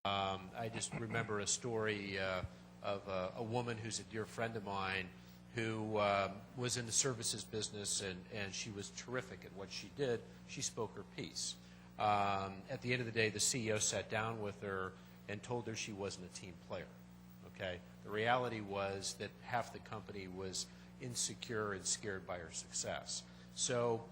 I just remember a story of a woman who's a dear friend of mine who was in the services business, and she was terrific at what she did. She spoke her piece. At the end of the day, the CEO sat down with her and told her she wasn't a team player. Okay? The reality was that half the company was insecure and scared by her success. So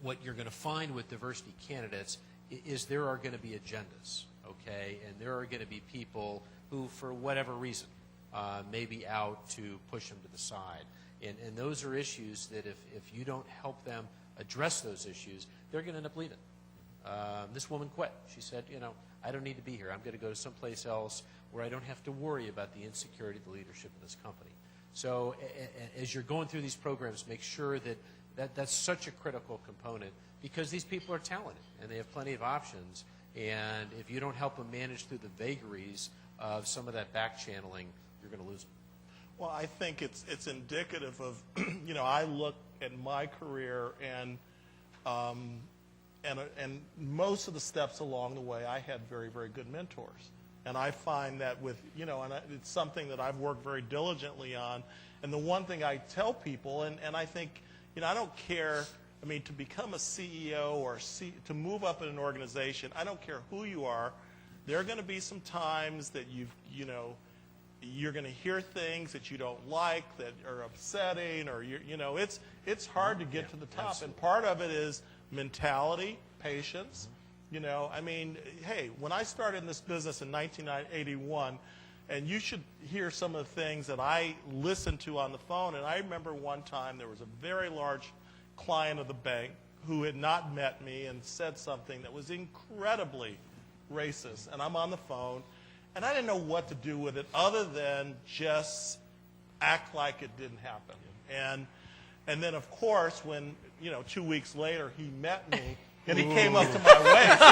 what you're going to find with diversity candidates is there are going to be agendas, okay? And there are going to be people who, for whatever reason, may be out to push them to the side. And those are issues that if you don't help them address those issues, they're going to end up leaving. This woman quit. She said, you know, I don't need to be here. I'm going to go to someplace else where I don't have to worry about the insecurity of the leadership of this company. So as you're going through these programs, make sure that's such a critical component, because these people are talented and they have plenty of options. And if you don't help them manage through the vagaries of some of that back channeling, you're going to lose them. Well, I think it's indicative of, you know, I look at my career and most of the steps along the way, I had very, very good mentors. And I find that with, you know, and it's something that I've worked very diligently on. And the one thing I tell people, and I think, you know, I don't care, I mean, to become a CEO or to move up in an organization, I don't care who you are, there are going to be some times that you're going to hear things that you don't like, that are upsetting, or, you know, it's hard to get to the top. Absolutely. And part of it is mentality, patience. You know, I mean, hey, when I started in this business in 1981, and you should hear some of the things that I listened to on the phone, and I remember one time there was a very large client of the bank who had not met me and said something that was incredibly racist, and I'm on the phone, and I didn't know what to do with it other than just act like it didn't happen. And then, of course, when, you know, 2 weeks later he met me, and he came up to my waist.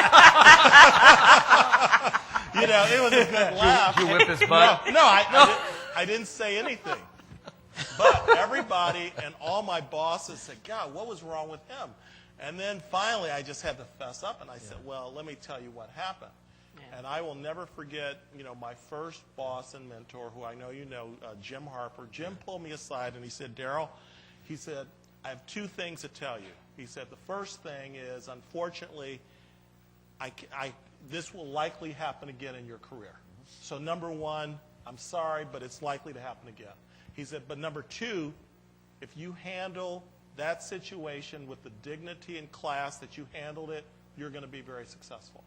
You know, it was a good laugh. Did you whip his butt? No, I didn't say anything. But everybody and all my bosses said, God, what was wrong with him? And then finally I just had to fess up, and I said, well, let me tell you what happened. Yeah. And I will never forget, you know, my first boss and mentor, who I know you know, Jim Harper. Jim pulled me aside and he said, Daryl, he said, I have two things to tell you. He said, the first thing is, unfortunately, this will likely happen again in your career. So number one, I'm sorry, but it's likely to happen again. He said, but number two, if you handle that situation with the dignity and class that you handled it, you're going to be very successful.